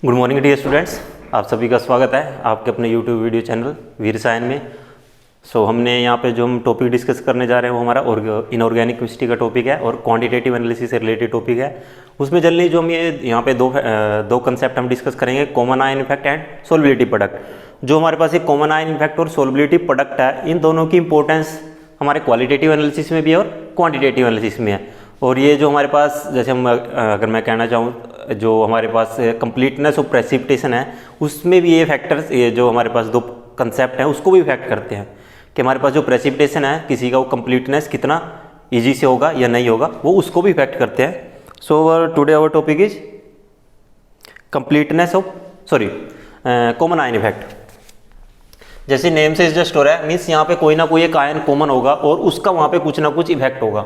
Good morning dear students, आप सभी का स्वागत है आपके अपने यूट्यूब वीडियो चैनल वीर साइन में। हमने यहाँ पे जो हम टॉपिक डिस्कस करने जा रहे हैं वो हमारा इनऑर्गेनिक केमिस्ट्री का टॉपिक है और क्वांटिटेटिव एनालिसिस से रिलेटेड टॉपिक है। उसमें जनरली जो हम यहाँ पे दो कंसेप्ट हम डिस्कस करेंगे, common ion effect and solubility product. जो हमारे पास एक कॉमन आयन इफेक्ट और सोलबिलिटी प्रोडक्ट है, इन दोनों की इंपॉर्टेंस हमारे क्वालिटेटिव एनालिसिस में भी है और क्वान्टिटेटिव एनालिसिस में है। और ये जो हमारे पास, जैसे हम अगर मैं कहना चाहूँ, जो हमारे पास कंप्लीटनेस ऑफ प्रेसिपिटेशन है, उसमें भी ये फैक्टर्स, ये जो हमारे पास दो कंसेप्ट हैं उसको भी इफेक्ट करते हैं कि हमारे पास जो प्रेसिपिटेशन है किसी का, वो कंप्लीटनेस कितना इजी से होगा या नहीं होगा, वो उसको भी इफेक्ट करते हैं। So today our topic is completeness of common ion effect. जैसे नेम से जस्ट हो रहा है, मीन्स यहाँ पे कोई ना कोई एक आयन कॉमन होगा और उसका वहाँ पे कुछ ना कुछ इफेक्ट होगा।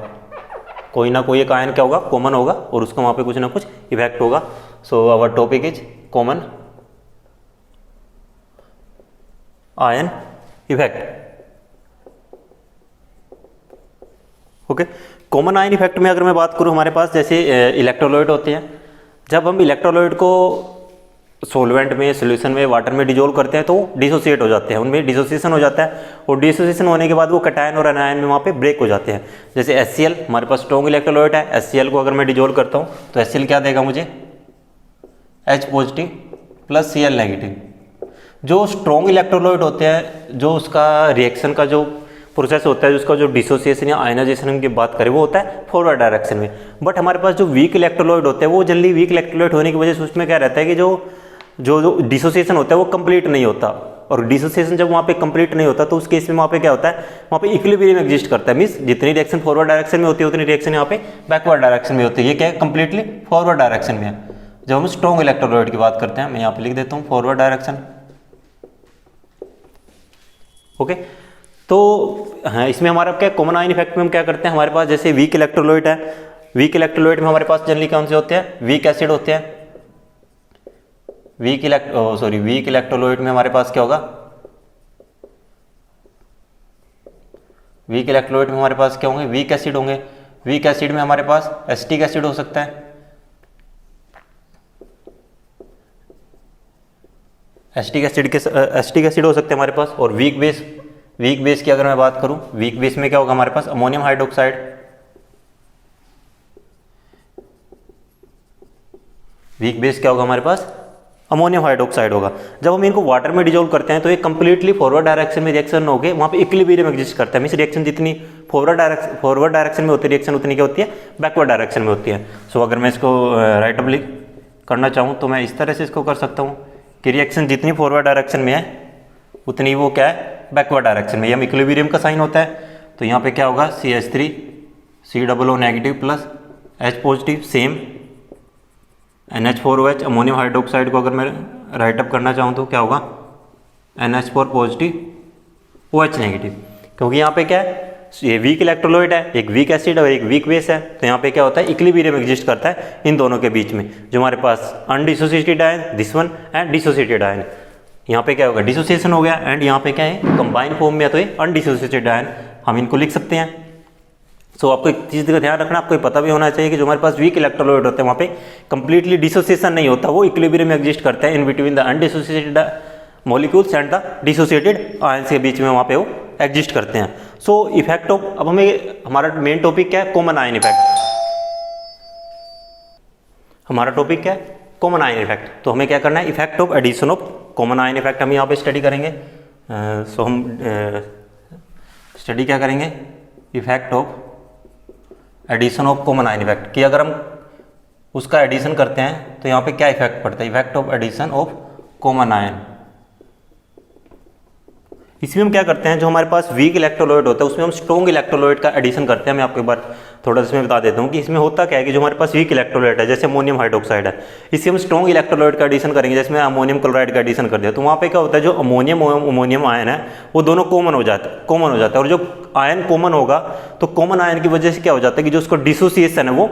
कोई ना कोई एक आयन क्या होगा, कॉमन होगा और उसका वहाँ पे कुछ ना कुछ इफेक्ट होगा। So our topic is common ion effect. Okay, common ion effect में अगर मैं बात करूँ, हमारे पास जैसे इलेक्ट्रोलाइट होते हैं। जब हम इलेक्ट्रोलाइट को सॉल्वेंट में, सोल्यूशन में, वाटर में डिजोल्व करते हैं तो डिसोसिएट हो जाते हैं, उनमें डिसोसिएशन हो जाता है और डिसोसिएशन होने के बाद वो कटायन और एनायन में वहाँ पे ब्रेक हो जाते हैं। जैसे HCl, हमारे पास स्ट्रॉन्ग इलेक्ट्रोलाइट है, HCl को अगर मैं डिजोल्व करता हूँ तो HCl क्या देगा मुझे, H positive plus Cl negative. जो स्ट्रॉन्ग इलेक्ट्रोलाइट होते हैं, जो उसका रिएक्शन का जो प्रोसेस होता है, उसका जो डिसोसिएशन या आयनाइजेशन की बात करें, वो होता है फॉरवर्ड डायरेक्शन में। बट हमारे पास जो वीक इलेक्ट्रोलाइट होते हैं, वो जल्दी वीक इलेक्ट्रोलाइट होने की वजह से उसमें क्या रहता है कि जो डिसोसिएशन होता है वो कंप्लीट नहीं होता। और डिसोसिएशन जब वहाँ पे कंप्लीट नहीं होता तो उस केस में वहाँ पे क्या होता है, वहाँ पे इक्विलिब्रियम एग्जिस्ट करता है। मीन्स जितनी रिएक्शन फॉरवर्ड डायरेक्शन में होती है उतनी रिएक्शन यहाँ पे बैकवर्ड डायरेक्शन में होती है। ये क्या है, कंप्लीटली फॉरवर्ड डायरेक्शन में है। जब हम स्ट्रॉन्ग इलेक्ट्रोलाइट की बात करते हैं, मैं यहाँ पे लिख देता हूँ फॉरवर्ड डायरेक्शन। ओके, तो हाँ, इसमें हमारा क्या कॉमन आयन इफेक्ट में हम क्या करते हैं, हमारे पास जैसे वीक इलेक्ट्रोलाइट है, वीक इलेक्ट्रोलाइट में हमारे पास जनरली कौन से होते हैं, वीक एसिड होते हैं। वीक इलेक्ट्रोलाइट में हमारे पास क्या होगा, वीक इलेक्ट्रोलाइट में हमारे पास क्या होंगे, वीक एसिड होंगे। वीक एसिड में हमारे पास एसिटिक एसिड हो सकता है, एसिटिक एसिड हो सकते हैं हमारे पास। और वीक बेस की अगर मैं बात करूं, वीक बेस में क्या होगा हमारे पास, अमोनियम हाइड्रोक्साइड। वीक बेस क्या होगा हमारे पास, अमोनियम हाइड्रोक्साइड होगा। जब हम इनको वाटर में डिजोल्व करते हैं तो ये कंप्लीटली फॉरवर्ड डायरेक्शन में रिएक्शन होके वहाँ पे इक्विलिब्रियम एग्जिस्ट करता है। मींस रिएक्शन जितनी फॉरवर्ड डायरेक्शन में होती है, रिएक्शन उतनी क्या होती है, बैकवर्ड डायरेक्शन में होती है। सो अगर मैं इसको राइट अप करना चाहूँ तो मैं इस तरह से इसको कर सकता हूँ कि रिएक्शन जितनी फॉरवर्ड डायरेक्शन में है उतनी वो क्या है, बैकवर्ड डायरेक्शन में। ये हम इक्विलिब्रियम का साइन होता है, तो यहाँ पे क्या होगा, CH3 COO negative plus H positive, same NH4OH। Ammonium hydroxide को अगर मैं राइट अप करना चाहूँ तो क्या होगा, NH4 पॉजिटिव OH नेगेटिव। क्योंकि यहाँ पे क्या है, ये वीक इलेक्ट्रोलाइट है, एक वीक एसिड और एक वीक बेस है, तो यहाँ पे क्या होता है, इक्विलिब्रियम एग्जिस्ट करता है इन दोनों के बीच में। जो हमारे पास undissociated ion, this one, and dissociated ion, यहाँ पे क्या होगा, डिसोसिएशन हो गया, एंड यहाँ पे क्या है, कंबाइन फॉर्म में है तो ये अनडिसोसिएटेड आयन, हम इनको लिख सकते हैं। सो आपको एक चीज़ का ध्यान रखना, आपको ये पता भी होना चाहिए कि जो हमारे पास वीक इलेक्ट्रोलाइट होते हैं वहाँ पे कंप्लीटली डिसोसिएशन नहीं होता, वो इक्विलिब्रियम में एग्जिस्ट करता है इन between the undissociated molecules and the dissociated ions के बीच में वहाँ पे वो एग्जिस्ट करते हैं। सो इफेक्ट ऑफ, अब हमें हमारा मेन टॉपिक क्या है, कॉमन आयन इफेक्ट। हमारा टॉपिक क्या है, कॉमन आयन इफेक्ट। तो हमें क्या करना है, effect of addition of common ion effect हम यहाँ पे स्टडी करेंगे। सो हम स्टडी क्या करेंगे, effect of addition of common ion effect, कि अगर हम उसका एडिशन करते हैं तो यहाँ पे क्या इफेक्ट पड़ता है, effect of addition of common ion. इसमें हम क्या करते हैं, जो हमारे पास वीक इलेक्ट्रोलाइट होता है उसमें हम स्ट्रॉन्ग इलेक्ट्रोलाइट का एडिशन करते हैं। मैं आपको एक बार थोड़ा सा इसमें बता देता हूँ कि इसमें होता क्या है कि जो हमारे पास वीक इलेक्ट्रोलाइट है, जैसे अमोनियम हाइड्रोक्साइड है, इससे हम स्ट्रॉन्ग इलेक्ट्रोलाइट का एडिशन करेंगे, जैसे अमोनियम क्लोराइड का एडिशन कर दिया, तो वहाँ पे क्या होता है, जो अमोनियम आयन है वो दोनों कॉमन हो जाता है। और जो आयन कॉमन होगा तो कॉमन आयन की वजह से क्या हो जाता है कि जो उसको डिसोसिएशन है वो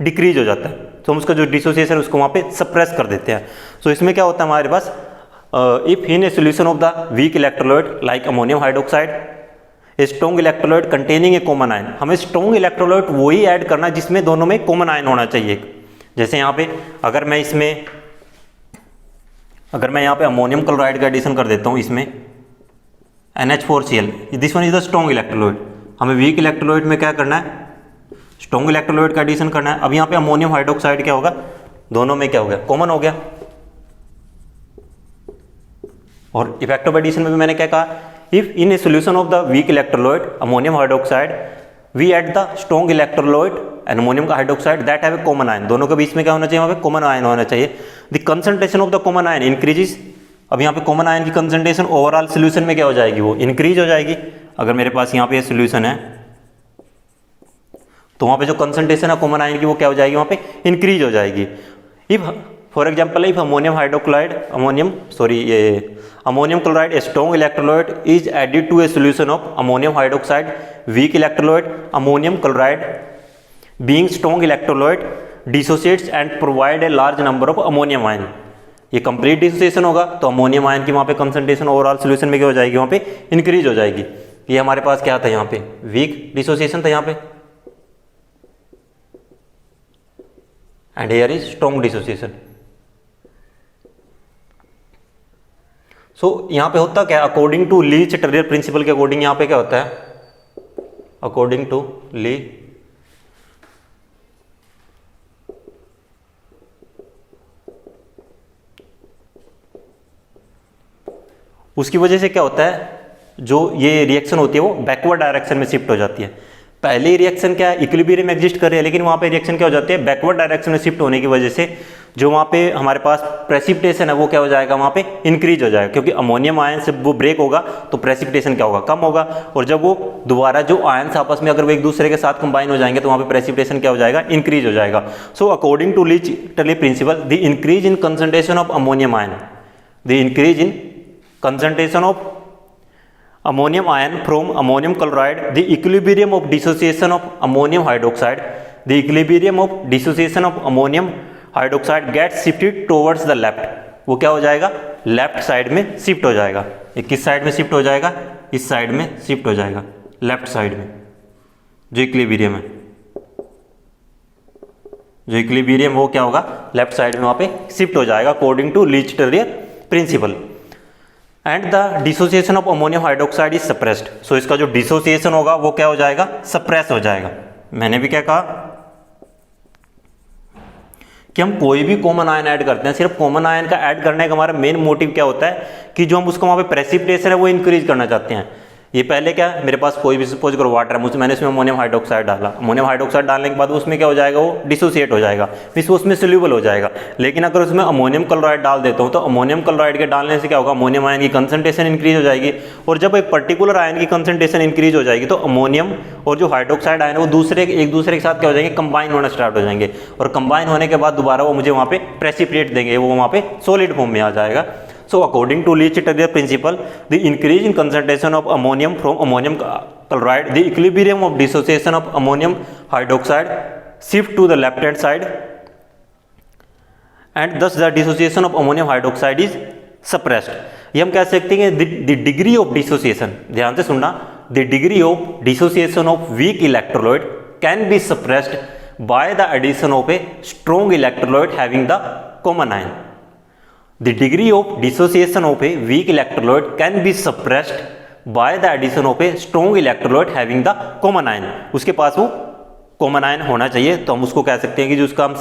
डिक्रीज हो जाता है, तो हम उसका जो डिसोसिएशन है उसको वहाँ पे सप्रेस कर देते हैं। सो इसमें क्या होता है हमारे पास, if in a solution of the weak electrolyte like ammonium hydroxide, a strong electrolyte containing a common ion, हमें strong electrolyte वही ऐड करना जिसमें दोनों में कॉमन आयन होना चाहिए। जैसे यहाँ पे अगर मैं इसमें अगर मैं यहाँ पे अमोनियम क्लोराइड का एडिशन कर देता हूँ इसमें NH4Cl, this one is the strong electrolyte. हमें वीक इलेक्ट्रोलाइट में क्या करना है, स्ट्रॉन्ग इलेक्ट्रोलाइट का एडिशन करना है। अब यहाँ पे अमोनियम हाइड्रोक्साइड क्या होगा, दोनों में क्या हो गया, कॉमन हो गया। और इफेक्ट ऑफ एडिशन में भी मैंने क्या कहा, if in a solution of the weak electrolyte ammonium hydroxide we add the strong electrolyte and ammonium hydroxide that have a common ion, दोनों के बीच में क्या होना चाहिए, वहाँ पे कॉमन आयन होना चाहिए। The concentration of the common ion increases. अब यहाँ पे कॉमन आयन की कंसंट्रेशन ओवरऑल सोल्यूशन में क्या हो जाएगी, वो इंक्रीज हो जाएगी। अगर मेरे पास यहाँ पे सोल्यूशन है तो वहाँ पे जो कंसंट्रेशन है कॉमन आयन की वो क्या हो जाएगी, वहाँ पे इंक्रीज हो जाएगी। If for example if ammonium chloride a strong electrolyte is added to a solution of ammonium hydroxide weak electrolyte ammonium chloride being strong electrolyte dissociates and provide a large number of ammonium ion. ये complete dissociation होगा तो ammonium ion की वहाँ पे concentration overall solution में क्या हो जाएगी, वहाँ पे इंक्रीज हो जाएगी। ये हमारे पास क्या था, यहाँ पे वीक डिसोसिएशन था यहाँ पे, and here is strong dissociation. So यहाँ पे होता क्या, according to Le Chatelier principle के अकॉर्डिंग यहाँ पे क्या होता है, अकॉर्डिंग टू ली उसकी वजह से क्या होता है, जो ये रिएक्शन होती है वो बैकवर्ड डायरेक्शन में शिफ्ट हो जाती है। पहले ही रिएक्शन क्या है, इक्विलिब्रियम एग्जिस्ट कर रही है, लेकिन वहाँ पे रिएक्शन क्या हो जाती है, बैकवर्ड डायरेक्शन में शिफ्ट होने की वजह से जो वहाँ पे हमारे पास प्रेसिपिटेशन है वो क्या हो जाएगा, वहाँ पे इंक्रीज हो जाएगा। क्योंकि अमोनियम आयन से वो ब्रेक होगा तो प्रेसिपिटेशन क्या होगा, कम होगा। और जब वो दोबारा जो आयन्स आपस में अगर वो एक दूसरे के साथ कंबाइन हो जाएंगे तो वहाँ पे प्रेसिपिटेशन क्या हो जाएगा, इंक्रीज हो जाएगा। So according to Le Chatelier principle the increase in concentration of ammonium ion, the increase in concentration of ammonium ion from ammonium chloride, the equilibrium of dissociation of ammonium hydroxide, the equilibrium of dissociation of ammonium hydroxide gets shifted towards the left। वो क्या हो जाएगा, left side में shift हो जाएगा। ये किस side में शिफ्ट हो जाएगा, इस साइड में शिफ्ट हो जाएगा, लेफ्ट साइड में। जो इक्विलिब्रियम है, जो इक्विलिब्रियम वो क्या होगा, लेफ्ट साइड में वहाँ पे शिफ्ट हो जाएगा according to Le Chatelier principle. And the dissociation of ammonium hydroxide is suppressed. So इसका जो डिसोसिएशन होगा वो क्या हो जाएगा, सप्रेस हो जाएगा। मैंने भी क्या कहा कि हम कोई भी कॉमन आयन ऐड करते हैं, सिर्फ कॉमन आयन का ऐड करने का हमारा मेन मोटिव क्या होता है कि जो हम उसको वहाँ पे प्रेसिपिटेशन है वो इंक्रीज करना चाहते हैं। ये पहले क्या, मेरे पास कोई भी सपोज करो वाटर है, मैंने इसमें अमोनियम हाइड्रोक्साइड डाला, अमोनियम हाइड्रोक्साइड डालने के बाद उसमें क्या हो जाएगा, वो डिसोसिएट हो जाएगा, फिर उसमें सोल्यूबल हो जाएगा। लेकिन अगर उसमें अमोनियम क्लोराइड डाल देता हूँ तो अमोनियम क्लोराइड के डालने से क्या होगा, अमोनियम आयन की कंसंट्रेशन इंक्रीज हो जाएगी। और जब एक पर्टिकुलर आयन की कंसंट्रेशन इंक्रीज हो जाएगी तो अमोनियम और जो हाइड्रोक्साइड आयन है वो एक दूसरे के साथ क्या हो जाएंगे, कंबाइन होना स्टार्ट हो जाएंगे। और कंबाइन होने के बाद दोबारा वो मुझे वहाँ पे प्रेसिपिटेट देंगे, वो वहाँ पे सॉलिड फॉर्म में आ जाएगा। So according to Lee Chittier principle, the increase in concentration of ammonium from ammonium chloride, the equilibrium of dissociation of ammonium hydroxide shift to the left hand side, and thus the dissociation of ammonium hydroxide is suppressed। ये हम कह सकते हैं the degree of dissociation, ध्यान से सुनना, the degree of dissociation of weak electrolyte can be suppressed by the addition of a strong electrolyte having the common ion। The degree of dissociation of a weak electrolyte can be suppressed by the addition of a strong electrolyte having the common ion। उसके पास वो common ion होना चाहिए, तो हम उसको कह सकते हैं कि जो उसका हम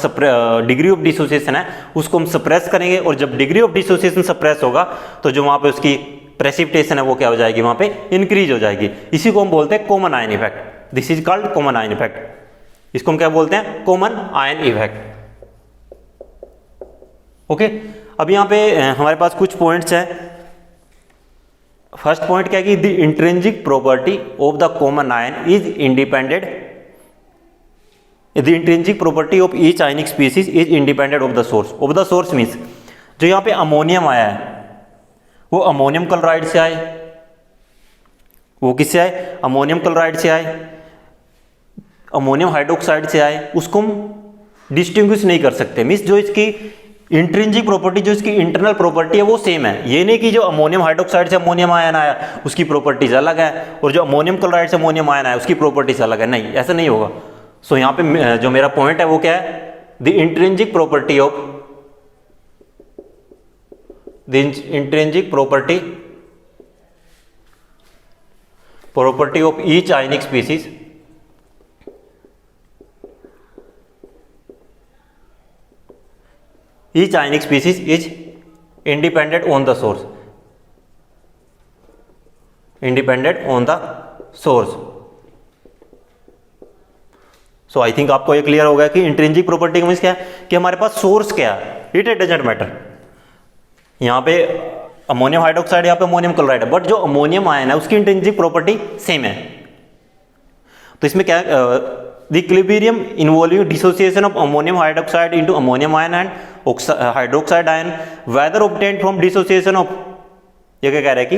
डिग्री ऑफ डिसोसिएशन है उसको हम सप्रेस करेंगे। और जब डिग्री ऑफ डिसोसिएशन सप्रेस होगा तो जो वहाँ पे उसकी प्रेसिपिटेशन है वो क्या हो जाएगी, वहाँ पे इंक्रीज हो जाएगी। इसी को हम बोलते हैं common ion effect. This is called common ion effect. इसको हम क्या बोलते हैं, कॉमन आयन इफेक्ट। ओके, अब यहाँ पे हमारे पास कुछ पॉइंट्स हैं। फर्स्ट पॉइंट क्या है कि the intrinsic property of the common ion is independent, the intrinsic property of each ionic species is independent of the source. Of the source means जो यहाँ पे अमोनियम आया है वो अमोनियम क्लोराइड से आए, वो किससे आए, अमोनियम क्लोराइड से आए, अमोनियम हाइड्रोक्साइड से आए, उसको हम डिस्टिंग्विश नहीं कर सकते। मीन्स जो इसकी इंट्रिंसिक प्रॉपर्टी, जो इसकी इंटरनल प्रॉपर्टी है वो सेम है। ये नहीं कि जो अमोनियम हाइड्रोक्साइड से अमोनियम आयन आया उसकी प्रॉपर्टीज अलग है और जो अमोनियम क्लोराइड से अमोनियम आयन आया उसकी प्रॉपर्टीज अलग है, नहीं, ऐसा नहीं होगा। सो यहाँ पे जो मेरा पॉइंट है वो क्या है, the intrinsic property of the intrinsic property of each ionic species is independent on the source. So I think आपको ये क्लियर हो गया कि इंट्रिंसिक प्रॉपर्टी का मींस क्या है कि हमारे पास सोर्स क्या है, इट डजंट मैटर। यहाँ पे अमोनियम हाइड्रोक्साइड, यहाँ पे अमोनियम क्लोराइड है, बट जो अमोनियम आयन है उसकी इंट्रिंसिक प्रॉपर्टी सेम है। तो इसमें क्या the equilibrium involving dissociation of ammonium hydroxide into ammonium ion and hydroxide ion whether obtained from dissociation of, ये क्या कह रहा है कि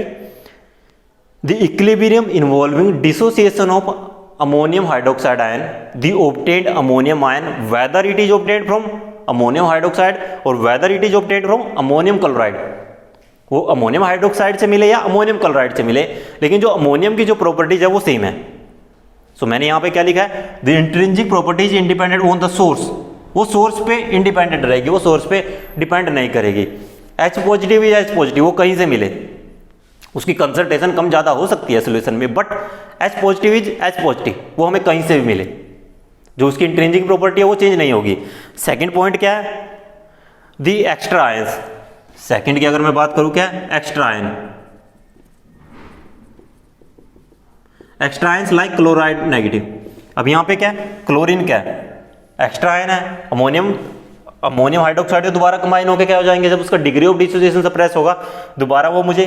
the equilibrium involving dissociation of ammonium hydroxide ion the obtained ammonium ion whether it is obtained from ammonium hydroxide और whether it is obtained from ammonium chloride, वो ammonium hydroxide से मिले या अमोनियम क्लोराइड से मिले, लेकिन जो अमोनियम की जो प्रॉपर्टीज है वो सेम है। सो मैंने यहाँ पे क्या लिखा है, the intrinsic properties independent on the source, वो सोर्स पे इंडिपेंडेंट रहेगी, वो सोर्स पे डिपेंड नहीं करेगी। H पॉजिटिव या H पॉजिटिव वो कहीं से मिले, उसकी कंसंट्रेशन कम ज़्यादा हो सकती है सोल्यूशन में, but H positive is H positive, वो हमें कहीं से भी मिले, जो उसकी इंट्रिंसिक प्रॉपर्टी है वो चेंज नहीं होगी। सेकंड पॉइंट क्या है, द एक्स्ट्रा आयंस। सेकंड की अगर मैं बात करूं, क्या extra ion, extra ions like chloride negative. अब यहां पे क्या है, क्लोरीन क्या है, एक्स्ट्रा आयन है, अमोनियम हाइड्रोक्साइड दोबारा कंबाइन होकर क्या हो जाएंगे, जब उसका डिग्री ऑफ डिसोसिएशन सप्रेस होगा दोबारा वो मुझे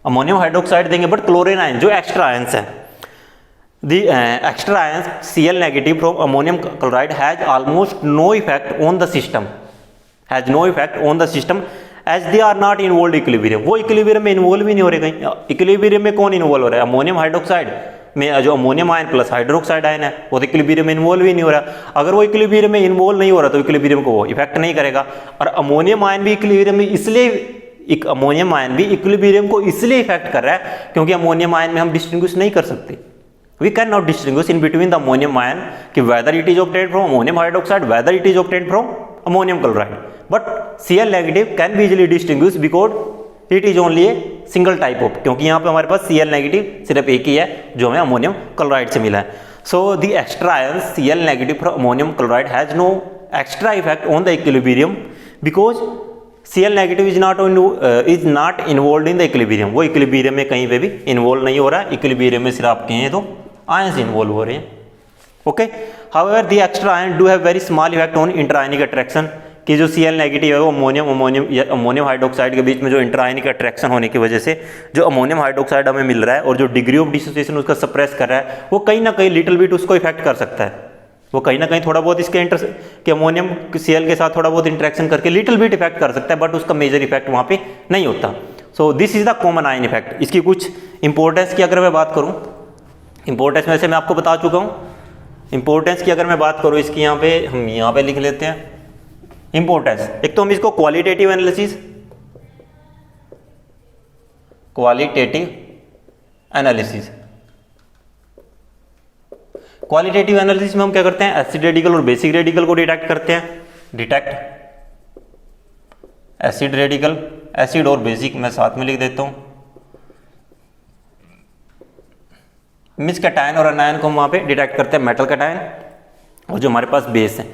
अमोनियम हाइड्रोक्साइड देंगे, बट क्लोरीन आयन जो एक्स्ट्रा आयंस है, the extra ions Cl negative from ammonium chloride has almost no effect on the system, has no effect on the system as they are not involve equilibrium, वो equilibrium में involve ही नहीं हो रहे कहीं। Equilibrium में कौन इन्वॉल्व हो रहा है, अमोनियम हाइड्रोक्साइड में जो ammonium ion plus hydroxide ion है वो तो इक्विलिब्रियम में इन्वॉल्व ही नहीं हो रहा। अगर वो इक्विलिब्रियम में इन्वॉल्व नहीं हो रहा तो इक्विलिब्रियम को वो इफेक्ट नहीं करेगा। और अमोनियम आयन भी इक्विलिब्रियम में इसलिए अमोनियम आयन भी इक्विलिब्रियम को इसलिए इफेक्ट कर रहा है क्योंकि अमोनियम आयन में हम डिस्टिंग्विश नहीं कर सकते, we can not distinguish in between the ammonium ion कि whether it is obtained from ammonium hydroxide, whether it is obtained from ammonium chloride, but Cl negative can be easily distinguish because it is only a single type of, क्योंकि यहाँ पे हमारे पास Cl negative सिर्फ एक ही है जो हमें ammonium chloride से मिला है। So the extra ion Cl negative from ammonium chloride has no extra effect on the equilibrium because Cl negative is not involve in the equilibrium, वो इक्विलिब्रियम में कहीं पे भी इन्वॉल्व नहीं हो रहा है, इक्विलिब्रियम में सिर्फ आप कहें तो आयंस इन्वॉल्व हो रहे हैं। Okay, however the extra ion do have very small effect on interionic attraction, कि जो Cl नेगेटिव है वो अमोनियम हाइड्रोक्साइड के बीच में जो इंटरआयनिक अट्रैक्शन होने की वजह से जो अमोनियम हाइड्रोक्साइड हमें मिल रहा है और जो डिग्री ऑफ डिसोसिएशन उसका सप्रेस कर रहा है वो कहीं ना कहीं लिटिल बिट उसको इफेक्ट कर सकता है, वो कहीं ना कहीं थोड़ा बहुत इसके कि अमोनियम Cl के साथ थोड़ा बहुत इंटरेक्शन करके लिटिल बिट इफेक्ट कर सकता है, बट उसका मेजर इफेक्ट वहाँ पे नहीं होता। So this is the common ion effect. इसकी कुछ इंपॉर्टेंस की अगर मैं बात करूँ, इंपॉर्टेंस में से मैं आपको बता चुका हूँ। इंपॉर्टेंस की अगर मैं बात करूँ इसकी, यहाँ पे हम यहाँ पे लिख लेते हैं इंपॉर्टेंस। एक तो हम इसको क्वालिटेटिव एनालिसिस क्वालिटेटिव एनालिसिस में हम क्या करते हैं, एसिड रेडिकल और बेसिक रेडिकल को डिटेक्ट करते हैं। एसिड रेडिकल, एसिड और बेसिक मैं साथ में लिख देता हूं। मिस कैटायन और अनायन को हम वहां पे डिटेक्ट करते हैं, मेटल कैटायन और जो हमारे पास बेस है।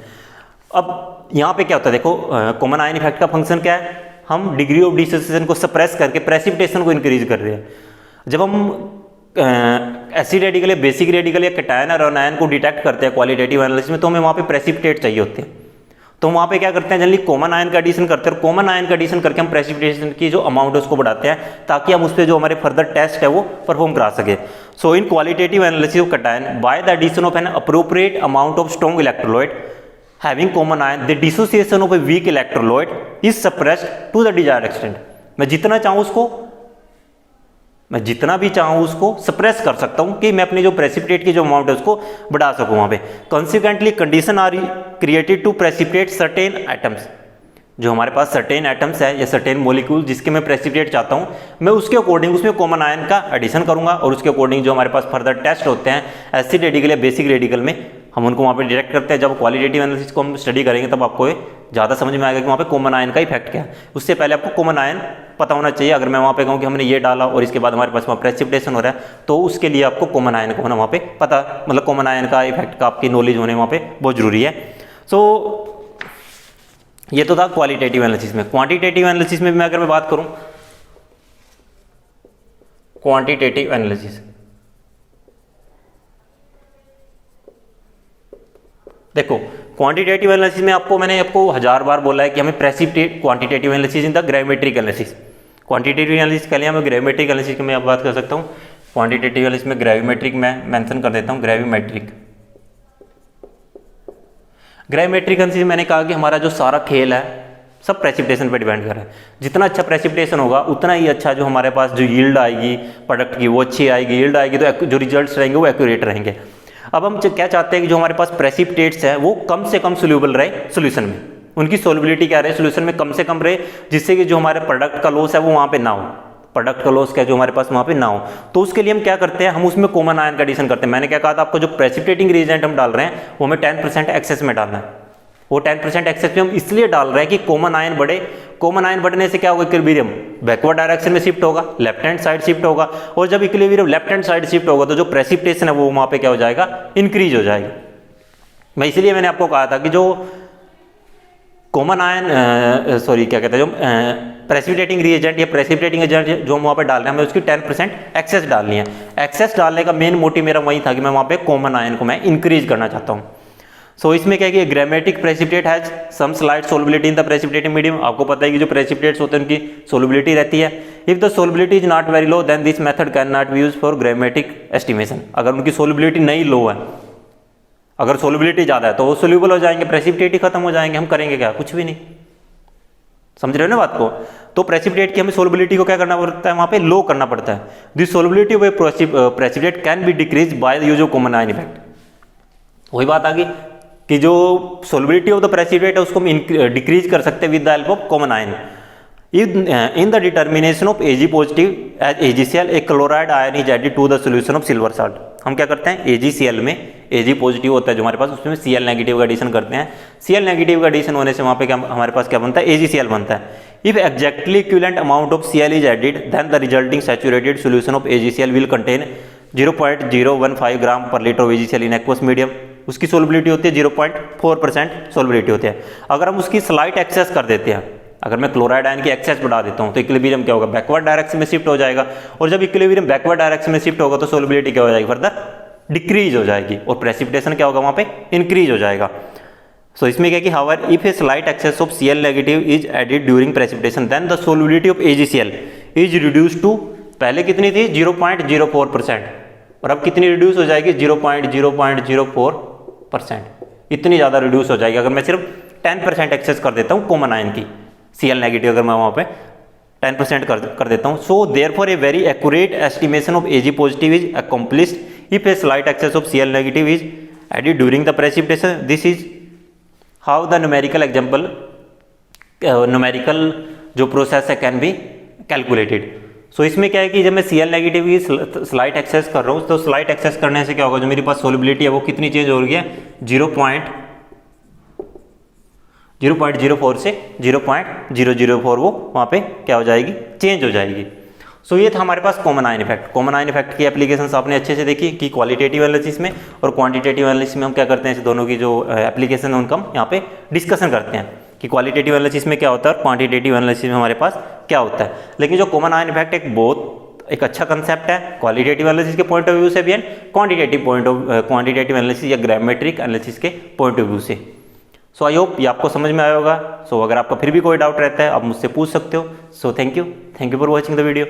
अब यहाँ पे क्या होता है, देखो कॉमन आयन इफेक्ट का फंक्शन क्या है, हम डिग्री ऑफ डिसोसिएशन को सप्रेस करके प्रेसिपिटेशन को इंक्रीज कर रहे हैं। जब हम एसिड रेडिकल या बेसिक रेडिकल या कैटायन और अनायन को डिटेक्ट करते हैं क्वालिटेटिव एनालिसिस में, तो हमें वहाँ पे प्रेसिपिटेट चाहिए होते हैं। तो वहाँ पे क्या करते हैं, जनरली कॉमन आयन का एडिशन करते हैं और कॉमन आयन का एडिशन करके हम प्रेसिपिटेशन की जो अमाउंट है उसको बढ़ाते हैं ताकि हम उस पर जो हमारे फर्दर टेस्ट है वो परफॉर्म करा सके। So in qualitative analysis of cation by the addition of an appropriate amount of strong electrolyte having common ion the dissociation of a weak electrolyte is suppressed to the desired extent. मैं जितना भी चाहूँ उसको suppress कर सकता हूँ कि मैं अपनी जो प्रेसिपिटेट की जो अमाउंट है उसको बढ़ा सकूँ वहाँ पे। Consequently condition are created to precipitate certain atoms, जो हमारे पास सर्टेन एटम्स है या सर्टेन मॉलिक्यूल जिसके मैं प्रेसिपिटेट चाहता हूँ, मैं उसके अकॉर्डिंग उसमें कॉमन आयन का एडिशन करूँगा और उसके अकॉर्डिंग जो हमारे पास फर्दर टेस्ट होते हैं एसिड रेडिकल या बेसिक रेडिकल में हम उनको वहाँ पे डिटेक्ट करते हैं। जब क्वालिटेटिव एनालिसिस को हम स्टडी करेंगे तब आपको ये ज़्यादा समझ में आएगा कि वहाँ पे कॉमन आयन का इफेक्ट क्या है। उससे पहले आपको कॉमन आयन पता होना चाहिए। अगर मैं वहाँ पे कहूँ कि हमने ये डाला और इसके बाद हमारे पास वहाँ प्रेसिपिटेशन हो रहा है, तो उसके लिए आपको कॉमन आयन का होना वहाँ पे पता, मतलब कॉमन आयन का इफेक्ट का आपकी नॉलेज होने वहाँ पे बहुत जरूरी है। सो ये तो था क्वालिटेटिव एनालिसिस में। क्वांटिटेटिव एनालिसिस में अगर मैं बात करूँ, क्वांटिटेटिव एनालिसिस, देखो क्वांटिटेटिव एनालिसिस में मैंने आपको 1000 बार बोला है कि हमें precipitate quantitative analysis in the gravimetric analysis. Quantitative analysis के लिए हमें ग्राविमेट्रिक एनालिसिस की मैं अब बात कर सकता हूँ। क्वांटिटेटिव एनालिसिस में ग्राविमेट्रिक मैं मेंशन कर देता हूँ, ग्राविमेट्रिक। ग्राविमेट्रिक एनालिसिस मैंने कहा कि हमारा जो सारा खेल है सब प्रेसिपिटेशन पे डिपेंड कर रहा है। जितना अच्छा प्रेसिपिटेशन होगा उतना ही अच्छा जो हमारे पास जो यील्ड आएगी प्रोडक्ट की वो अच्छी आएगी, यील्ड आएगी तो जो रिजल्ट्स रहेंगे वो एक्यूरेट रहेंगे। अब हम क्या चाहते हैं कि जो हमारे पास प्रेसिपिटेट्स हैं वो कम से कम सोल्यूबल रहे सोल्यूशन में, उनकी सोल्युबिलिटी क्या रहे सोल्यूशन में कम से कम रहे, जिससे कि जो हमारे प्रोडक्ट का लॉस है वो वहाँ पे ना हो, प्रोडक्ट का लॉस क्या जो हमारे पास वहाँ पे ना हो। तो उसके लिए हम क्या करते हैं, हम उसमें कॉमन आयन का एडिशन करते हैं। मैंने क्या कहा था आपको, जो प्रेसिपिटेटिंग रिएजेंट हम डाल रहे हैं वो हमें 10% एक्सेस में डालना है। वो 10% एक्सेस में हम इसलिए डाल रहे हैं कि कॉमन आयन बढ़े। कॉमन आयन बढ़ने से क्या होगा, इक्विलिब्रियम बैकवर्ड डायरेक्शन में शिफ्ट होगा, लेफ्ट हैंड साइड शिफ्ट होगा, और जब equilibrium left hand side shift होगा तो जो प्रेसिपिटेशन है वो वहाँ पे क्या हो जाएगा, इंक्रीज हो जाएगा। मैं इसलिए मैंने आपको कहा था कि जो कॉमन आयन क्या कहते हैं, जो प्रेसिपिटेटिंग रिएजेंट या प्रेसिपिटेटिंग एजेंट जो हम वहाँ पे डाल रहे हैं, हमें उसकी 10% एक्सेस डालनी है। एक्सेस डालने का मेन मोटिव मेरा वही था कि मैं वहाँ पे कॉमन आयन को मैं इंक्रीज करना चाहता हूँ। सो इसमें क्या है कि gravimetric precipitate has some slight solubility in the precipitating medium. आपको पता है कि जो प्रेसिपिटेट्स होते हैं उनकी सोलबिलिटी रहती है। If the solubility is not very low then this method can not be use for gravimetric estimation. अगर उनकी सोलबिलिटी नहीं लो है, अगर सोलबिलिटी ज़्यादा है तो वो सोल्यूबल हो जाएंगे, प्रेसिपिटेट ही खत्म हो जाएंगे, हम करेंगे क्या, कुछ भी नहीं। समझ रहे हो ना बात को। तो प्रेसिपिटेट की हमें सोलबिलिटी को क्या करना पड़ता है, वहाँ पे लो करना पड़ता है। This solubility of A precipitate can be decrease by the use of common ion effect. वही बात आ गई कि जो सोलबिलिटी ऑफ द प्रेसिपिटेट है उसको हम डिक्रीज कर सकते हैं with the help of common ion. In the determination of Ag positive as AgCl a chloride ion is added to the solution of silver salt. हम क्या करते हैं, AgCl में Ag पॉजिटिव होता है जो हमारे पास, उसमें Cl नेगेटिव का एडिशन करते हैं। Cl नेगेटिव का एडिशन होने से वहाँ पे क्या हमारे पास क्या बनता है, AgCl बनता है। If exactly equivalent amount of Cl is added then the resulting saturated solution of AgCl will contain 0.015 gram per litre of AgCl in aqueous medium. उसकी सोलबिलिटी होती है 0.4% सोलबिलिटी होती है। अगर हम उसकी स्लाइट एक्सेस कर देते हैं, अगर मैं क्लोराइड आयन की एक्सेस बढ़ा देता हूं तो इक्विलिब्रियम क्या होगा, बैकवर्ड डायरेक्शन में शिफ्ट हो जाएगा, और जब इक्विलिब्रियम बैकवर्ड डायरेक्शन में शिफ्ट होगा तो सोलबिलिटी क्या हो जाएगी, फर्दर डिक्रीज हो जाएगी, और प्रेसिपिटेशन क्या होगा वहां पे, इंक्रीज हो जाएगा। सो इसमें क्या कि however if a slight excess of Cl negative is added during precipitation then the solubility of AgCl is reduce to, पहले कितनी थी 0.04%, और अब कितनी रिड्यूस हो जाएगी 0.04%। इतनी ज़्यादा रिड्यूस हो जाएगी अगर मैं सिर्फ 10% एक्सेस कर देता हूँ कॉमन आयन की, Cl नेगेटिव अगर मैं वहाँ पे 10% कर देता हूँ। So therefore a very accurate estimation of Ag positive is accomplished if a slight excess of Cl negative is added during the precipitation. This is how the numerical example, numerical जो process है can be calculated. So इसमें क्या है कि जब मैं Cl negative की slight excess कर रहा हूँ तो स्लाइट एक्सेस करने से क्या होगा, जो मेरे पास सोलबिलिटी है वो कितनी चेंज हो रही है, 0.04 से 0.004 वो वहाँ पे क्या हो जाएगी, चेंज हो जाएगी। सो ये था हमारे पास common ion effect. Common ion effect की एप्लीकेशंस आपने अच्छे से देखी कि क्वालिटेटिव एनालिसिस में और क्वांटिटेटिव एनालिसिस में हम क्या करते हैं, इस दोनों की जो एप्लीकेशन है उनका हम यहाँ पे डिस्कशन करते हैं कि क्वालिटेटिव एनालिसिस में क्या होता है और क्वांटिटेटिव एनालिसिस में हमारे पास क्या होता है। लेकिन जो कॉमन आयन इफेक्ट एक अच्छा कंसेप्ट है क्वालिटेटिव एनालिसिस के पॉइंट ऑफ व्यू से भी एंड क्वांटिटेटिव एनालिसिस या ग्रामेट्रिक एनालिसिस के पॉइंट ऑफ व्यू से। सो आई होप ये आपको समझ में आया होगा। सो अगर आपका फिर भी कोई डाउट रहता है आप मुझसे पूछ सकते हो। So thank you for watching the video.